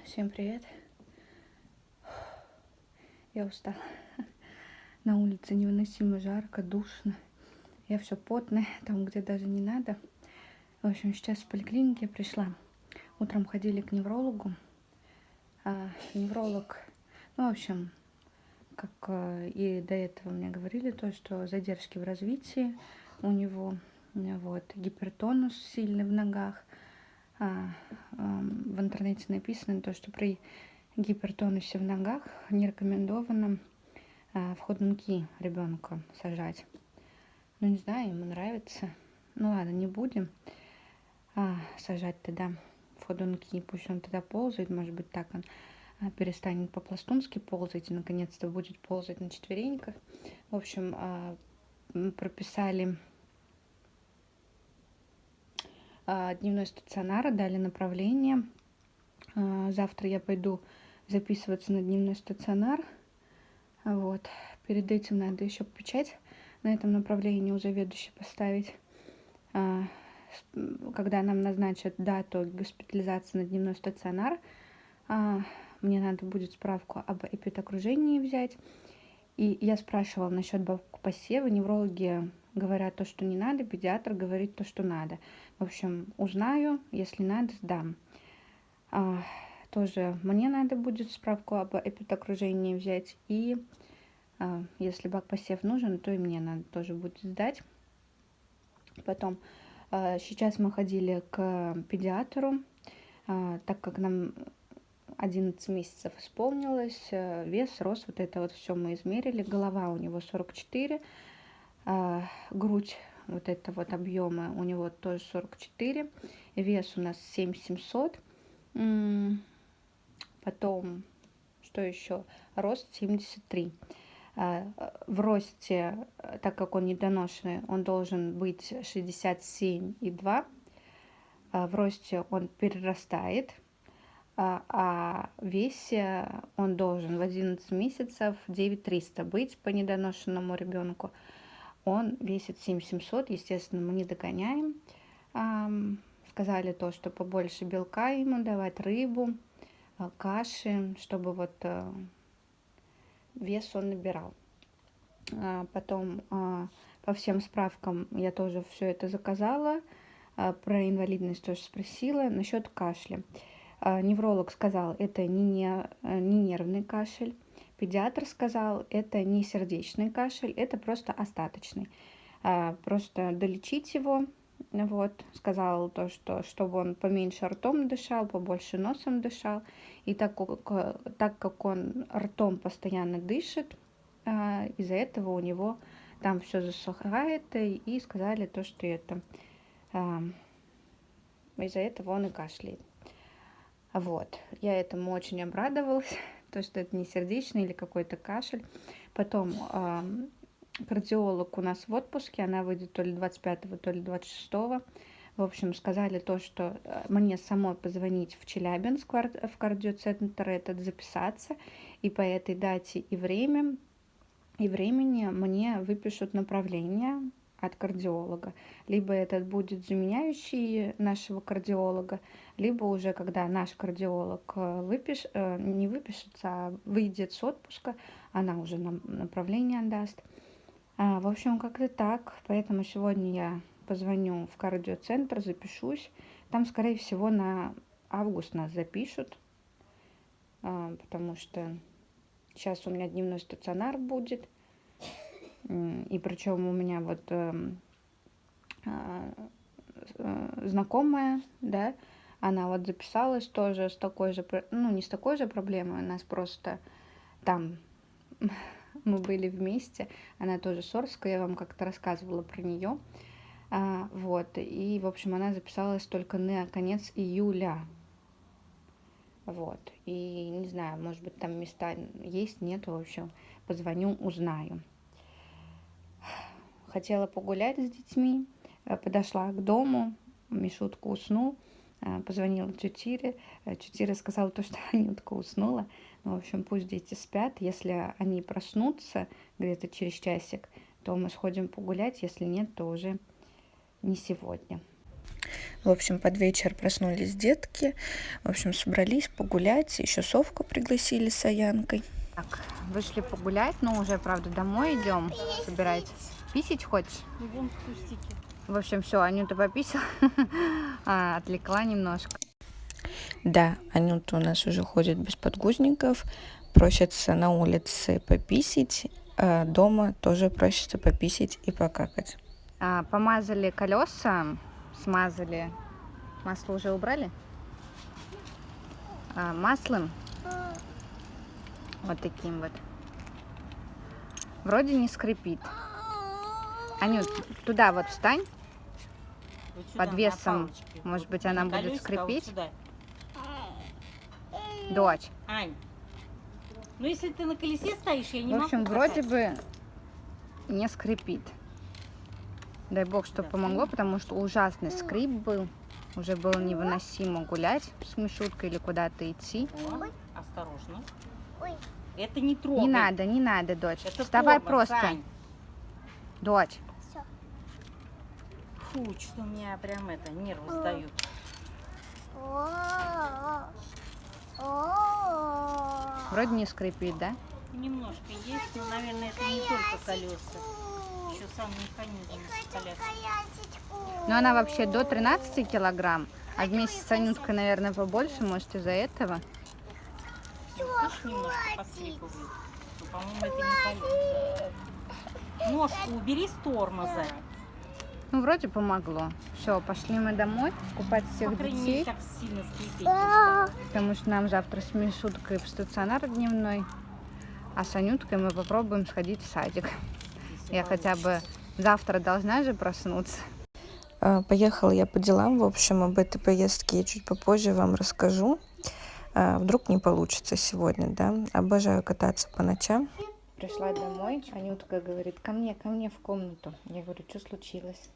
Всем привет. Я устала. На улице невыносимо жарко, душно. Я все потная, там, где даже не надо. В общем, сейчас в поликлинике пришла. Утром ходили к неврологу. Невролог, в общем, как и до этого мне говорили, то, что задержки в развитии у него, вот, гипертонус сильный в ногах. В интернете написано то, что при гипертонусе в ногах не рекомендовано в ходунки ребенка сажать. Ну, не знаю, ему нравится. Ну ладно, не будем сажать тогда в ходунки. Пусть он тогда ползает, может быть, так он перестанет по-пластунски ползать и наконец-то будет ползать на четвереньках. В общем, прописали дневной стационар, дали направление. Завтра я пойду записываться на дневной стационар. Вот. Перед этим надо еще печать на этом направлении у заведующей поставить. Когда нам назначат дату госпитализации на дневной стационар, мне надо будет справку об эпидокружении взять. И я спрашивала насчет бабку посева. Неврологи говорят то, что не надо, педиатр говорит то, что надо. В общем, узнаю, если надо, сдам. Тоже мне надо будет справку об эпидокружении взять. И если бак-посев нужен, то и мне надо тоже будет сдать. Потом, сейчас мы ходили к педиатру, так как нам 11 месяцев исполнилось, вес, рост, вот это вот все мы измерили. Голова у него 44, грудь, вот это вот объемы у него тоже 44, вес у нас 7700. Потом, что еще? Рост 73. В росте, так как он недоношенный, он должен быть 67,2. В росте он перерастает, а в весе он должен в 11 месяцев 9300 быть по недоношенному ребенку. Он весит 7700, естественно, мы не догоняем. Сказали то, что побольше белка ему давать, рыбу, каши, чтобы вот вес он набирал. Потом по всем справкам я тоже все это заказала. Про инвалидность тоже спросила. Насчет кашля. Невролог сказал, это не нервный кашель. Педиатр сказал, это не сердечный кашель, это просто остаточный. Просто долечить его. Вот, сказал то, что чтобы он поменьше ртом дышал, побольше носом дышал. И так как он ртом постоянно дышит, из-за этого у него там все засыхает, и сказали то, что это из-за этого он и кашляет. Вот, я этому очень обрадовалась, то, что это не сердечный или какой-то кашель. Потом кардиолог у нас в отпуске, она выйдет то ли 25-го, то ли 26-го. В общем, сказали то, что мне самой позвонить в Челябинск, в кардиоцентр этот, записаться, и по этой дате и времени мне выпишут направление от кардиолога. Либо этот будет заменяющий нашего кардиолога, либо уже когда наш кардиолог не выпишется, а выйдет с отпуска, она уже нам направление даст. В общем, как-то так. Поэтому сегодня я позвоню в кардиоцентр, запишусь. Там, скорее всего, на август нас запишут, потому что сейчас у меня дневной стационар будет. И причем у меня вот знакомая, да, она вот записалась тоже с такой же, ну, не с такой же проблемой, у нас просто там мы были вместе, она тоже с Орска, я вам как-то рассказывала про нее, вот, и, в общем, она записалась только на конец июля, вот, и не знаю, может быть, там места есть, нет, в общем, позвоню, узнаю. Хотела погулять с детьми, подошла к дому, Мишутка уснул, позвонила тете Ире сказала то, что Анютка уснула. Ну, в общем, пусть дети спят, если они проснутся где-то через часик, то мы сходим погулять, если нет, то уже не сегодня. В общем, под вечер проснулись детки. В общем, собрались погулять. Еще Совку пригласили с Аянкой. Так, вышли погулять, но уже, правда, домой идем. Собирать. Писить хочешь? В общем, все, Анюта пописала. Отвлекла немножко. Да, Анюта у нас уже ходит без подгузников. Просится на улице пописить. А дома тоже просится пописить и покакать. Помазали колеса, смазали. Масло уже убрали? Маслом. Вот таким вот. Вроде не скрипит. Анют, туда вот встань. Вот сюда, под весом. Может быть, она будет скрипеть. Вот дочь. Ань, ну если ты на колесе стоишь, я не могу. В общем, вроде бы не скрипит. Дай бог, что помогло, потому что ужасный скрип был. Уже было невыносимо гулять с Мишуткой или куда-то идти. Ой, осторожно. Ой. Это не трогай. Не надо, дочь. Это вставай тормоз, просто. Сань. Дочь. Все. Фу, что у меня прям это, нервы сдают. Вроде не скрипит, да? Немножко есть, но, наверное, это не только колеса. Еще сам механизм коляски. Но она вообще до 13 килограмм, а вместе с Анюткой, наверное, побольше, может, из-за этого. Слышь, немножко поскрипывает. Но, по-моему, это не колеса. Ножку убери с тормоза. Ну, вроде помогло. Все, пошли мы домой купать всех По крайней детей. мере, так сильно скрипеть. Потому что нам завтра с Мишуткой в стационар дневной, а с Анюткой мы попробуем сходить в садик. Я хотя бы завтра должна же проснуться. Поехала я по делам. В общем, об этой поездке я чуть попозже вам расскажу. Вдруг не получится сегодня, да? Обожаю кататься по ночам. Пришла домой, Анютка говорит, ко мне в комнату. Я говорю, что случилось?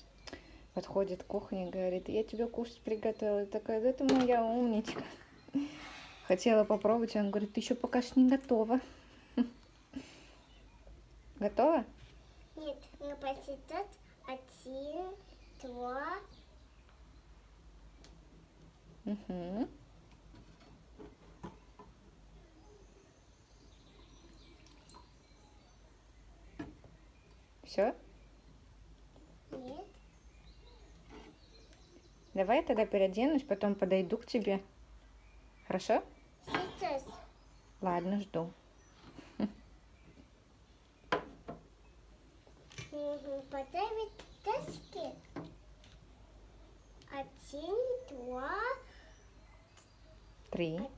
Подходит к кухне, говорит, я тебе кушать приготовила. Я такая, да ты моя умничка. Хотела попробовать, он говорит, ты еще пока что не готова. Готова? Нет, не посидят. 1, 2. Угу. Все? Нет. Давай я тогда переоденусь, потом подойду к тебе. Хорошо? Сейчас. Ладно, жду. Нужно поставить доски. 1, 2, 3, 1,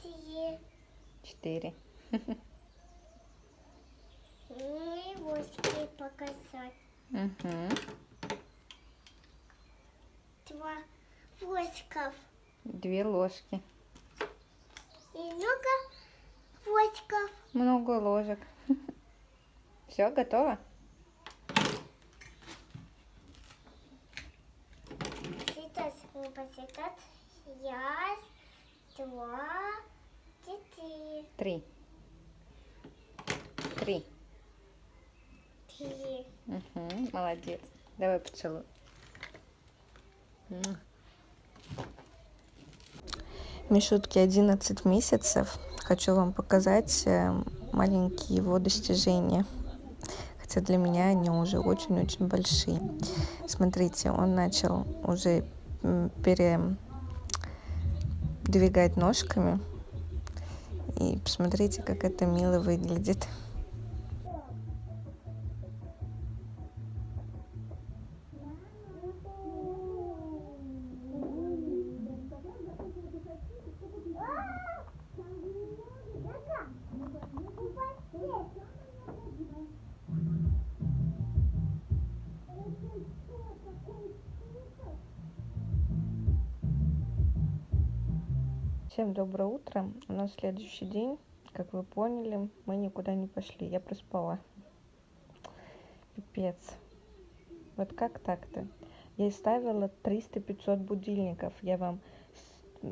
3. 4. Ну и воски показать. Угу. 2 восков. 2 ложки. И много восков. Много ложек. Все, готово? Сейчас мы посидят. Раз, 2, 4. 3. 3. 3. Угу. Молодец. Давай поцелуй. Мишутке 11 месяцев. Хочу вам показать маленькие его достижения. Хотя для меня они уже очень-очень большие. Смотрите, он начал уже передвигать ножками. И посмотрите, как это мило выглядит. Всем доброе утро. У нас следующий день. Как вы поняли, мы никуда не пошли. Я проспала. Пипец. Вот как так-то? Я ставила 300-500 будильников. Я вам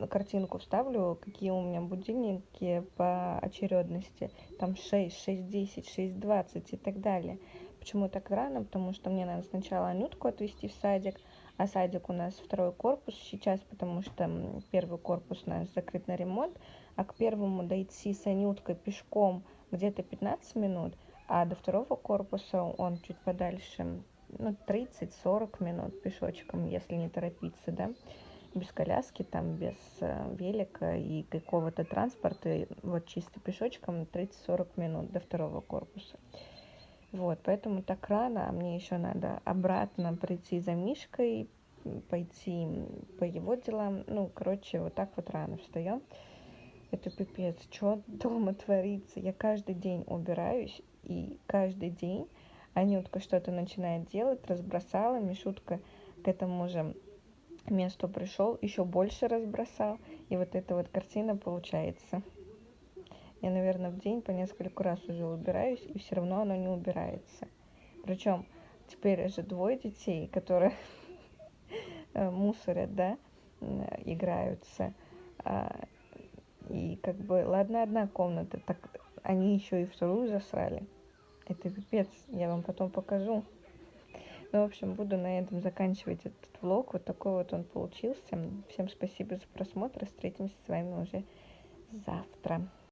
картинку вставлю, какие у меня будильники по очередности. Там 6, 6:10, 6:20 и так далее. Почему так рано? Потому что мне надо сначала Анютку отвезти в садик, А садик у нас второй корпус сейчас, потому что первый корпус наш закрыт на ремонт, а к первому дойти с Анюткой пешком где-то 15 минут, а до второго корпуса он чуть подальше, ну, 30-40 минут пешочком, если не торопиться, да, без коляски, там, без велика и какого-то транспорта, вот чисто пешочком 30-40 минут до второго корпуса. Вот, поэтому так рано, а мне еще надо обратно прийти за Мишкой, пойти по его делам. Ну, короче, вот так вот рано встаем. Это пипец, что дома творится. Я каждый день убираюсь, и каждый день Анютка что-то начинает делать, разбросала, Мишутка к этому же месту пришел, еще больше разбросал. И вот эта вот картина получается. Я, наверное, в день по несколько раз уже убираюсь, и все равно оно не убирается. Причем теперь же двое детей, которые мусорят, да, играются. И как бы, ладно, одна комната, так они еще и вторую засрали. Это пипец, я вам потом покажу. Ну, в общем, буду на этом заканчивать этот влог. Вот такой вот он получился. Всем спасибо за просмотр. Встретимся с вами уже завтра.